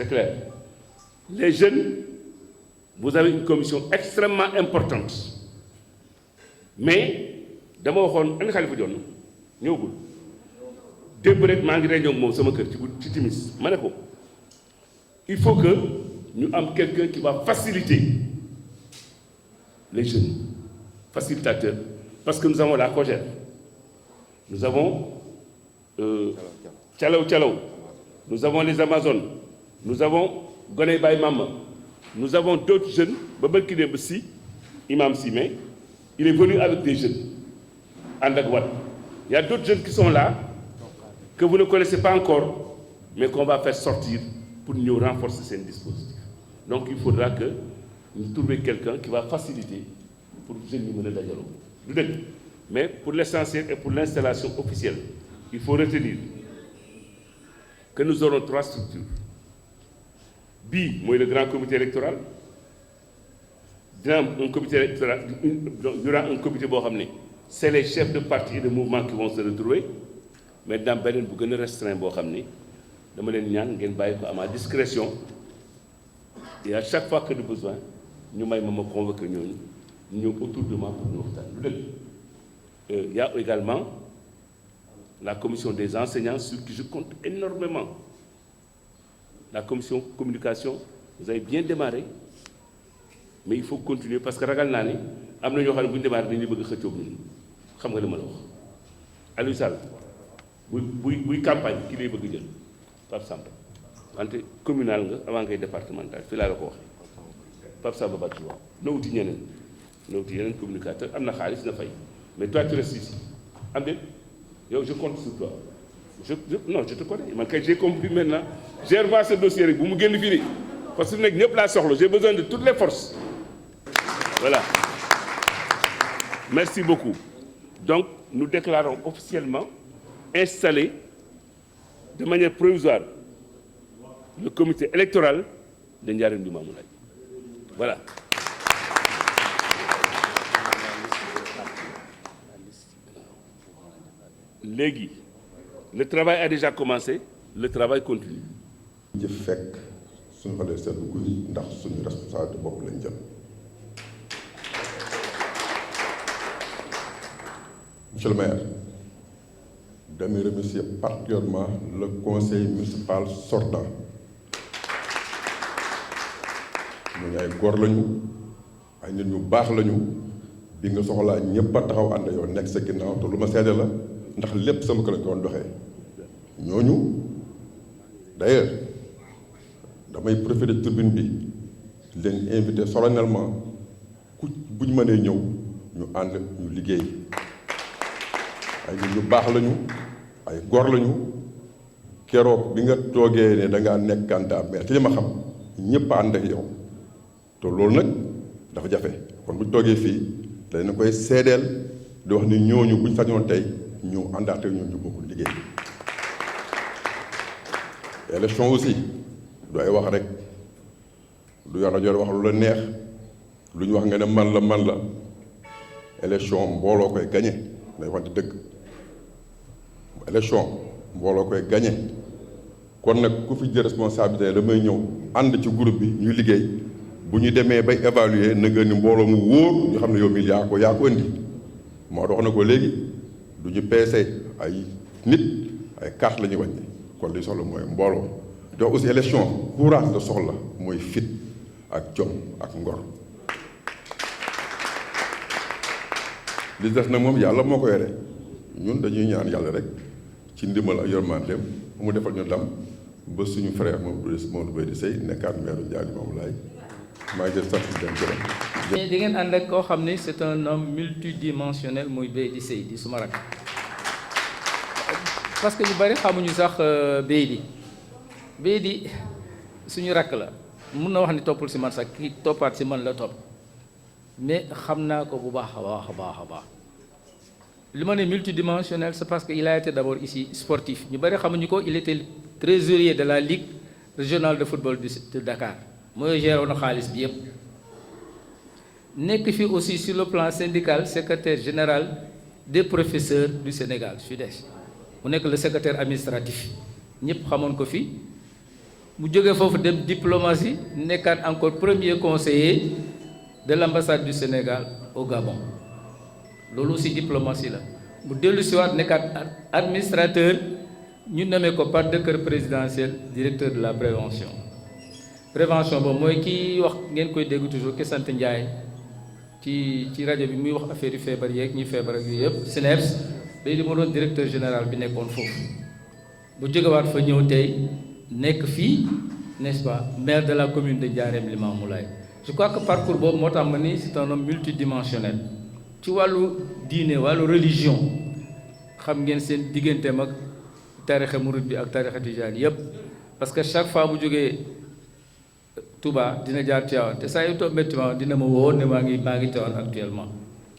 c'est clair. Les jeunes, vous avez une commission extrêmement importante. Mais dama waxoon andi Khalifa Dione ñëwagul démb rek maa ngi réunion moom sama kër ci timis ma ne ko il faut que ñu am quelqu'un qui va faciliter les jeunes, facilitateurs, parce que nous avons la COJER, nous avons Thialaw Thialaw, nous avons les Amazones, nous avons Goney Baye Mama, nous avons d'autres jeunes, Babel Kidem Si, Imam Simé, il est venu avec des jeunes. Andagwad. Il y a d'autres jeunes qui sont là, que vous ne connaissez pas encore, mais qu'on va faire sortir pour nous renforcer ces dispositifs. Donc il faudra que nous trouvions quelqu'un qui va faciliter pour que les jeunes d'ailleurs. Mais pour l'essentiel et pour l'installation officielle, il faut retenir que nous aurons 3 structures. Moi, le grand comité électoral, durant un comité électoral, durant un comité bohamné, c'est les chefs de parti et de mouvement qui vont se retrouver. Mais dans Benen, vous avez restreint bohamné. Je vais vous à ma discrétion. Et à chaque fois que nous avons besoin, nous m'avons convoqué nous autour de moi pour nous retenir. Il y a également la commission des enseignants sur qui je compte énormément. La commission communication, vous avez bien démarré, mais il faut continuer parce que ragal naa ne am na ñoo xam ne bu ñu démarré dañuy bëgg xëccoog ñun xam nga li ma la wax. Aliou Sall buy campagne ki lay bëgg jël Pape Samba wante communal nga avant ngay départemental fii laa la ko waxee Pape Samba Badji waaw na wuti ñeneen na wuti yeneen communicateur am na xaalis na fay mais toi tu restes ici am déet yow je compte sur toi. Non, je te connais. J'ai compris maintenant. J'ai revu ce dossier. Vous me fini. Parce que j'ai besoin de toutes les forces. Voilà. Merci beaucoup. Donc, nous déclarons officiellement installé de manière provisoire le comité électoral de Ndiarème du Mamoulaye. Voilà. Légui. Le travail a déjà commencé, le travail continue. Je fais que nous allons faire une responsable de Bob Lendian. Monsieur le maire, je me remercie particulièrement le conseil municipal sortant. Nous sommes góor lañu ay nit ñu baax lañu bi nga soxlaa ñëpp a taxaw ànd yow nekk sa ginnaaw te lu ma seede la ndax lépp sama kër lañ doon doxee ñooñu d'ailleurs damay profiter de tribune bi leen invité solennellement ku buñ mënee ñëw ñu ànd ñu liggéey ay nit ñu baax lañu ay góor lañu keroog bi nga toogee ne da ngaa nekk candidat mais te li ma xam ñëpp ànd ak yow te loolu nag dafa jafe kon bu ñu toogee fii dañ koy seedeel di wax ni ñooñu buñ sañoon tey ñu àndaate ñooñu bokk liggéey élection aussi du ay wax rek du yor rajo wax lu la neex lu ñu wax nga ne man la élection mbooloo koy gañe day wante dëgg élection mbooloo koy gañe kon nag ku fi jël responsabilité damay ñëw ànd ci groupe bi ñu liggéey bu ñu demee bay évaluer na nga ni mbooloo mu wóor ñu xam ne yow mii yaa ko indi moo dox na ko léegi du ñu peese ay nit ay carte la ñuy wàññi kon li soxla mooy mbooloo te aussi élection courage la soxla mooy fit ak jom ak ngor li des nag moom yàlla moo ko yore ñun dañuy ñaan yàlla rek ci ndimbal ak yërmandeem mu defal ñu ndam ba suñu frère Mamadou Baydi Seye nekkaat maire Ndiarème Limamoulaye maa ngi jël sant di leen gërëm. mais di ngeen ànd ak koo xam ne c'est un homme multidimensionnel muy Baydi Seye di suma rak parce que ñu bari xamuñu sax Baydi suñu rakk la mun na wax ni toppul si man sax ki toppaat si man la topp mais xam naa ko bu baax a baax li ma ne multidimensionnel c'est parce que il a été d'abord ici sportif ñu bari xamuñu ko il était trésorier de la ligue régionale de football de Dakar mooy géré woon xaalis bi yëpp nekk fi aussi sur le plan syndical secrétaire général des professeurs du Sénégal Sud-Est mu nekk le secrétaire administratif ñëpp xamoon ko fi mu jógee foofu dem diplomatie nekkaat encore premier conseiller de l'ambassade du Sénégal au Gabon loolu aussi diplomatie la mu dellu si waat nekkaat administrateur ñu nommé ko par décret présidentiel directeur de la prévention boobu mooy kii wax ngeen koy dégg toujours ki sant Ndiaye ci rajo bi muy wax affaire yu feebar yeeg ñi feebar ak yooyu yëpp SNEIPS day di ma doon directeur général bi nekkoon foofu bu jógewaat fa ñëw tey nekk fii n'est-ce pas maire de la commune de Ndiarème Limamoulaye je crois que parcours boobu moo tax ma ni c'est un homme multidimensionnel ci wàllu diine wàllu religion xam ngeen seen digganteem ak tarixa murid bi ak tarixa tijaan yëpp parce que chaque fois bu jógee Touba dina jaar Tivaouane te saa yu tombé Tivaouane dina ma woo ne maa ngi Tivaouane actuellement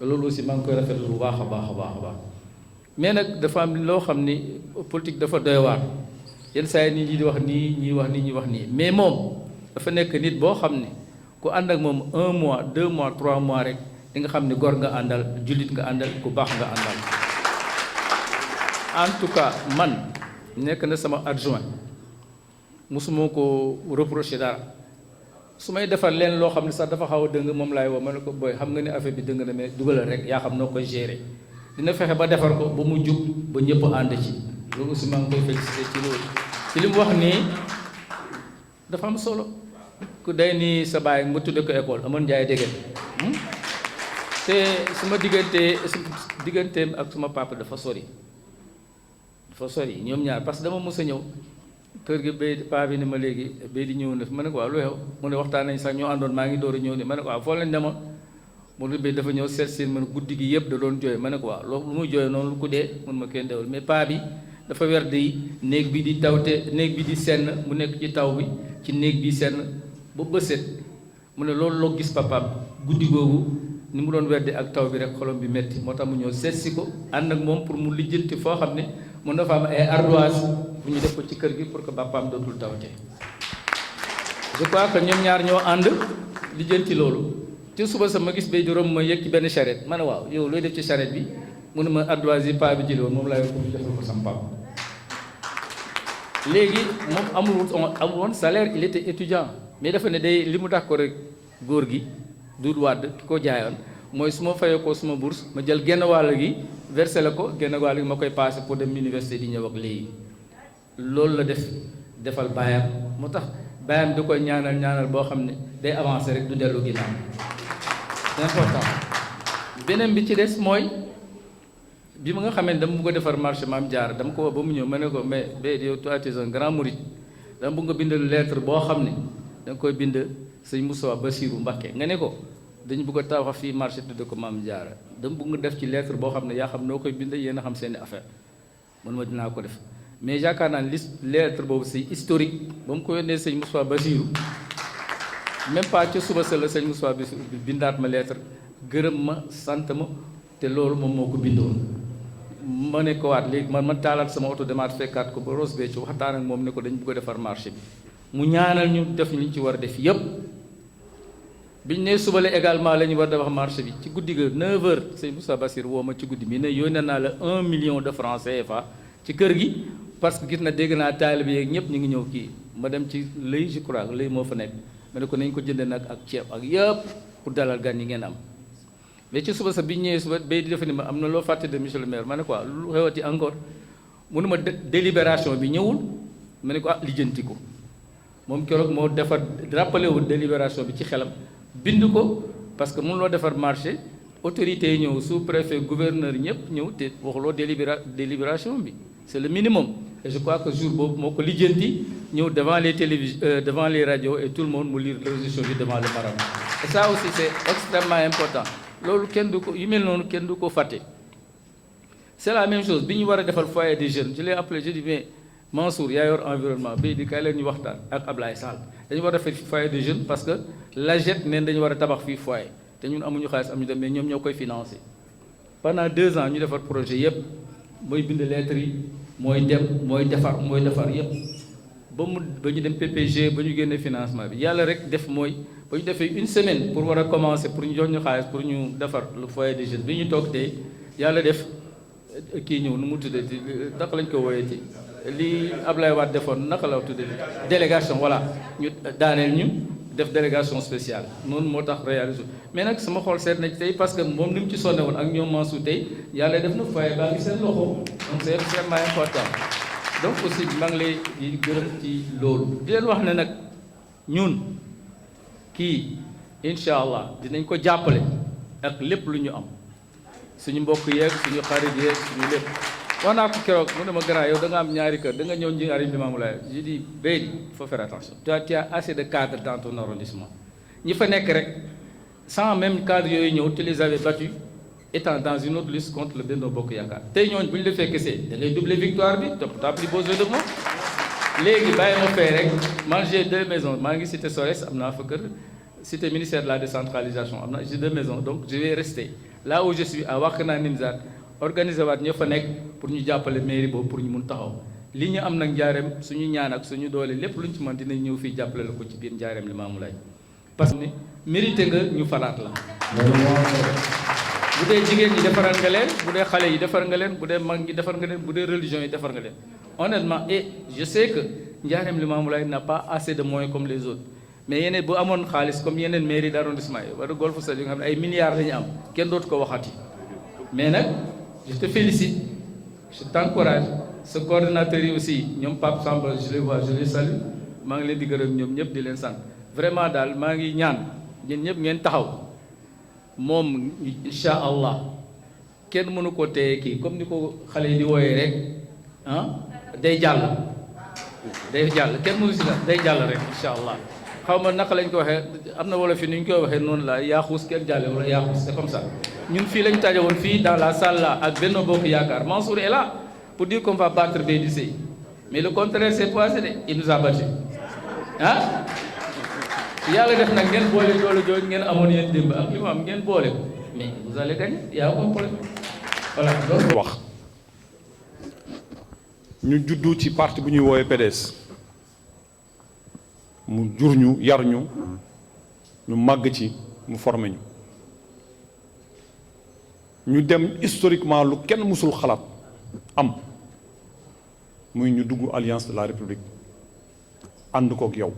loolu aussi maa ngi koy rafetlu bu baax a baax mais nag dafa am loo xam ni politique dafa doy waar yenn saa yi nit ñi di wax nii ñi wax nii ñi wax nii mais moom dafa nekk nit boo xam ne ku ànd ak moom 1 mois 2 mois 3 mois rek di nga xam ne gor nga àndal jullit nga àndal ku baax nga àndal en tout cas man nekk na sama adjoint musuma ko reprocher dara su may defar leen loo xam ne sax dafa xaw a dëng moom laay woo ma ne ko booy xam nga ne affaire bi dëng na mais dugalal rek yaa xam noo koy gérer dina fexe ba defar ko ba mu jub ba ñëpp ànd ci loolu aussi maa ngi koy félicité ci loolu ci li mu wax nii dafa am solo ku day ni sa baay mu tudde ko école amoon njaay dégg te suma digganteem ak suma papa dafa sori ñoom ñaar parce que dama mës a ñëw kër gi bay paa bi ni ma léegi bay di ñëw na fi ma ne ko waaw lu xew mu ne waxtaan nañ sax ñoo àndoon maa ngi door a ñëw ni ma ne ko waaw foo lañ demoon mu ne bay dafa ñëw seet seen man guddi gi yëpp da doon jooy ma ne ko waaw loolu lu muy jooy noonu lu ko dee mun ma kenn dewul mais paa bi dafa wer di néeg bi di tawte néeg bi di senn mu nekk ci taw bi ci néeg bi senn ba bëset mu ne loolu loo gis papaam guddi googu ni mu doon weddi ak taw bi rek xolom bi metti moo tax mu ñëw seet si ko ànd ak moom pour mu lijjanti foo xam ne mën na fa am ay ardoise bu ñu def ko ci kër gi pour que papaam dootul tawte je crois que ñoom ñaar ñoo ànd lijjanti loolu ci suba sama gis bay juróom ma yëg ci benn charrette ma ne waaw yow looy def ci charrette bi mu ne ma ardoise yi paa bi jëlee woon moom laa yor ko jox ko sama papa léegi moom amul woon salaire il était étudiant mais dafa ne day li mu d'accord rek góor gi Doudou Wade ki ko jaayoon mooy su ma fayee ko suma bourse ma jël genn wàll gi versé la ko genn wàll gi ma koy passé pour dem université di ñëw ak léegi loolu la defal baayam moo tax baayam da koy ñaanal boo xam ne day avancé rek du dellu ginnaaw c'est important beneen bi ci des mooy bi ma nga xamee ne dama bëgg a defar marché Mame Diarra dama ko wax ba mu ñëw ma ne ko mais bé yow toi tu es un grand mouride dama bëgg nga bind lettre boo xam ne da nga koy bind sëñ Moussa Bassirou Mbacké nga ne ko dañu bëgg a tabax fii marché tudde ko Mame Diarra dama bëgg nga def ci lettre boo xam ne yaa xam noo koy bind yéen a xam seeni affaire man ma dinaa ko def mais yaakaar naa ne lettre boobu c'est historique ba mu ko yónnee sëñ Moussa Bassirou même pas ca suba sa la sëñ Moussa Bassirou bindaat ma lettre gërëm ma sant ma te loolu moom moo ko bindoon ma ne ko waat léegi man taalaat sama oto demaat fekkaat ko ba Ross Béthio waxtaan ak moom ne ko dañ bëgg a defar marché bi mu ñaanal ñu def li ñu ci war a def yépp biñ ne suba la également la ñu war a defar marché bi ci guddi ga 9h sëñ Moussa Bassir woo ma ci guddi bi ne yónnee naa la 1 million de francs CFA ci kër gi parce que gis na dégg naa taalibe yeeg ñëpp ñu ngi ñëw kii ma dem ci lëy je crois lëy moo fa nekk ma ne ko nañ ko jënd nag ak ceeb ak yëpp pour dalal gan yi ngeen am mais ci suba sax biñ ñëwee suba bay di defe ni ma am na loo fàtte de monsieur le maire ma ne ko lu xewati encore mënu ma délibération bi ñëwul ma ne ko lijjanti ko moom keroog moo defar rappelé wu délibération bi ci xelam bind ko parce que mënuloo defar marché autorités yi ñëw sous préfet gouverneur ñëpp ñëw te waxuloo délibération bi c'est le minimum et je crois que jour boobu moo ko lijjanti ñëw devant les devant les radios et tout le monde mu lire le résolution bi devant le marabout et ça aussi c'est extrêmement important loolu kenn du ko yu mel noonu kenn du ko fàtte c'est la même chose bi ñu war a defal foyer des jeunes je l'ai appelé je dis mais Mansour yaa yor environnement bii di kay leen ñu waxtaan ak Ablaye Sall dañu war a def foyer des jeunes parce que l'AGET neen dañu war a tabax fii foyer te ñun amuñu xaalis amuñu dem mais ñoom ñoo koy financer pendant 2 ans ñu defar projet yépp mooy bind lettres yi mooy dem mooy defar yépp ba ñu dem PPG ba ñu génne financement bi yàlla rek def mooy ba ñu defee 1 semaine pour war a commencer pour ñu jox ñu xaalis pour ñu defar le foyer des jeunes bi ñu toog tey yàlla def kii ñëw nu mu tuddati ndax lañ ko wooyee ci li Ablaye Wade defoon naka la tuddee délégation voilà ñu daaneel ñu def délégation spéciale noonu moo tax réalisé mais nag sama xol seet na ci tey parce que moom ni mu ci sonne woon ak ñoom Mansour tey yàlla def na foyer baa ngi seen loxo donc c'est extrêmement important donc aussi maa ngi lay di gërëm ci loolu di leen wax ne nag ñun kii incha allah dinañ ko jàppale ak lépp lu ñu am suñu mbokk yeeg suñu xarit yeeg suñu lépp wax naa ko keroog mu ne ma grand yow da nga am ñaari kër da nga ñëw Njaaréem Limamoulaye je dis Beydi il faut faire attention tu as assez de cadres dans ton arrondissement ñi fa nekk rek sans même cadre yooyu ñëw tu les avais battus étant dans une autre liste contre le Benno Bokk Yaakaar tey ñooñu bu ñu la fekkee see da ngay doubler victoire bi topp t'as plus besoin de moi léegi bàyyi ma fay rek man j'ai 2 maisons maa ngi cité Sorès am naa fa kër cité ministère de la décentralisation am na j'ai 2 maisons donc je vais rester là où je suis à Wakhinane Nimzatt organiser waat ña fa nekk pour ñu jàppale mairie boobu pour ñu mun taxaw li ñu am nag Njaareem suñu ñaan ak suñu doole lépp luñ ci mën dinañ ñëw fii jàppale la ko ci biir Njaareem Limamoulaye parce que mérité nga ñu falaat la bu dee jigéen ñi defaral nga leen bu dee xale yi defar nga leen bu dee mag ñi defar nga leen bu dee religion yi defar nga leen honnêtement et je sais que Njaareem Limamoulaye n'a pas assez de moyens comme les autres mais yeneen bu amoon xaalis comme yeneen mairie d'arrondissement yi wala Golf Sud yi nga xam ne ay milliards la ñu am kenn dootu ko waxati mais nag je te félicite je t'encourage sa coordonnateur yi aussi ñoom Pape Samba je les vois je les salue maa ngi leen di gërëm ñoom ñëpp di leen sant vraiment daal maa ngi ñaan ñeen ñëpp ngeen taxaw moom incha allah kenn mënu ko téye kii comme ni ko xale yi di wooyee rek ah day jàll kenn mënu si la day jàll rek incha allah xaw ma naka lañ ko waxee am na wala fi ni ñu koy waxee noonu la yaaxuus kenn jàlle wala yaaxuus c'est comme ça ñun fii lañ taje woon fii dans la salle là ak Benno Bokk Yaakaar Mansour est là pour dire qu'on va battre Beydi Seye mais le contraire s'est passé de il nous a battu ah yàlla def nag ngeen boole doole jooju ngeen amoon yéen démb ak li mu am ngeen boole ko mais vous allez gagner y a aucun problème voilà donc wax ñu juddu ci parti bu ñuy woowee PDS mu jur ñu yar ñu màgg ci mu formé ñu dem historiquement lu kenn mësul xalaat am muy ñu dugg alliance de la république ànd kook yow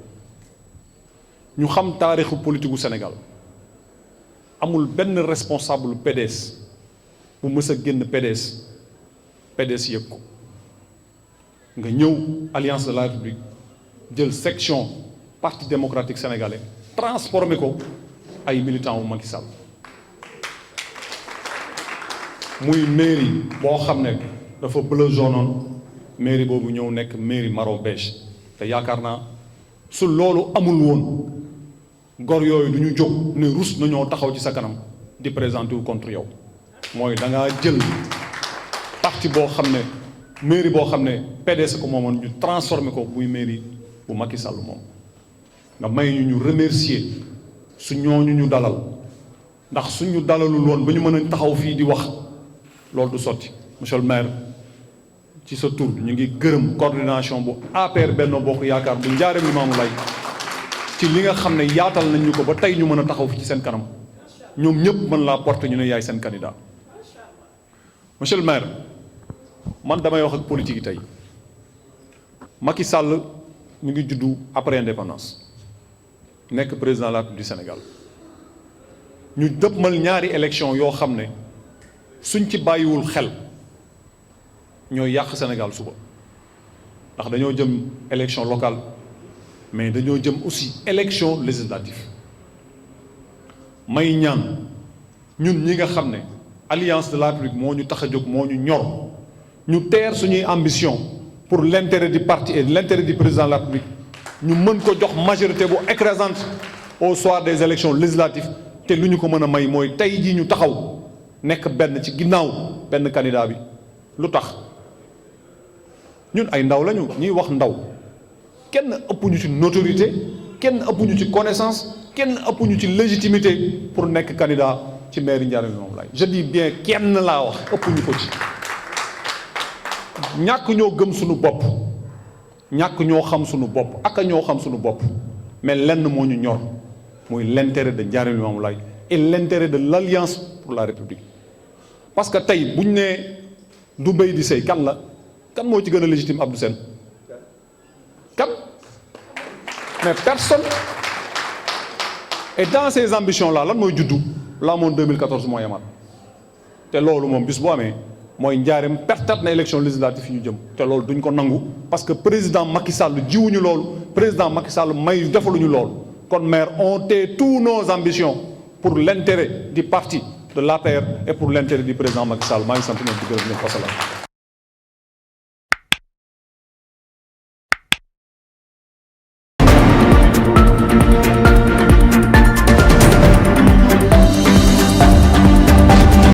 ñu xam taarixu politique gu Sénégal amul benn responsable PDS bu mës a génn PDS yëg ko nga ñëw alliance de la république jël section parti démocratique sénégalais transformé ko ay militants wu Macky Sall muy mairie boo xam ne dafa bleu jaune mairie boobu ñëw nekk mairie marron beige te yaakaar naa su loolu amul woon gor yooyu du ñu jóg ne rus nañoo taxaw ci sa kanam di présenté wu contre yow mooy da ngaa jël parti boo xam ne mairie boo xam ne PDS ko moomoon ñu transformé ko muy mairie bu Macky Sall moom nga may ñu remercier su ñooñu ñu dalal ndax suñu dalalul woon ba ñu mën a taxaw fii di wax loolu du sotti monsieur le maire ci sa tur ñu ngi gërëm coordination bu APR Benno Bokk Yaakaar bu Njaaréem Limamoulaye ci li nga xam ne yaatal nañ ñu ko ba tey ñu mën a taxaw fi ci seen kanam ñoom ñëpp mën laa porter ñu ne yaay seen candidat monsieur le maire man damay wax ak politique yi tey Macky Sall mu ngi juddu après indépendance nekk président de la République du Sénégal ñu dëppmal ñaari élection yoo xam ne suñ ci bàyyiwul xel ñooy yàq Sénégal suba ndax dañoo jëm élection locale mais dañoo jëm aussi élection législative may ñaan ñun ñi nga xam ne alliance de la République moo ñu tax a jóg moo ñu ñor ñu teer suñuy ambition pour l'intérêt du parti et l'intérêt du président de la République ñu mën ko jox majorité bu écrasante au soir des élections législatives te lu ñu ko mën a may mooy tey jii ñu taxaw nekk benn ci ginnaaw benn candidat bi lu tax ñun ay ndaw lañu ñuy wax ndaw kenn ëpp ñu ci notoriété kenn ëpp ñu ci connaissance kenn ëpp ñu ci légitimité pour nekk candidat ci mairie Ndiarème Limamoulaye je dis bien kenn laa wax ëpp ñu ko ci ñàkk ñoo gëm suñu bopp ñàkk ñoo xam suñu bopp ak ñoo xam suñu bopp mais lenn moo ñu ñor muy l'intérêt de Ndiarème Limamoulaye et l'intérêt de l'Alliance pour la République parce que tey bu ñu nee du Beydi Seye kan la kan moo ci gën a légitime Abdou Sène kan mais personne. Et dans ces ambitions là lan mooy juddu la moon 2014 mooy amaat te loolu moom bis boo amee mooy njaareem pertat na élection législative yi ñu jëm te loolu duñ ko nangu parce que président Macky Sall jiwuñu loolu président Macky Sall may defaluñu loolu kon maire on tait tous nos ambitions pour l'intérêt du parti de l'APR et pour l'intérêt du président Macky Sall maa ngi sant ñoom di gërëm ñoom wasalaam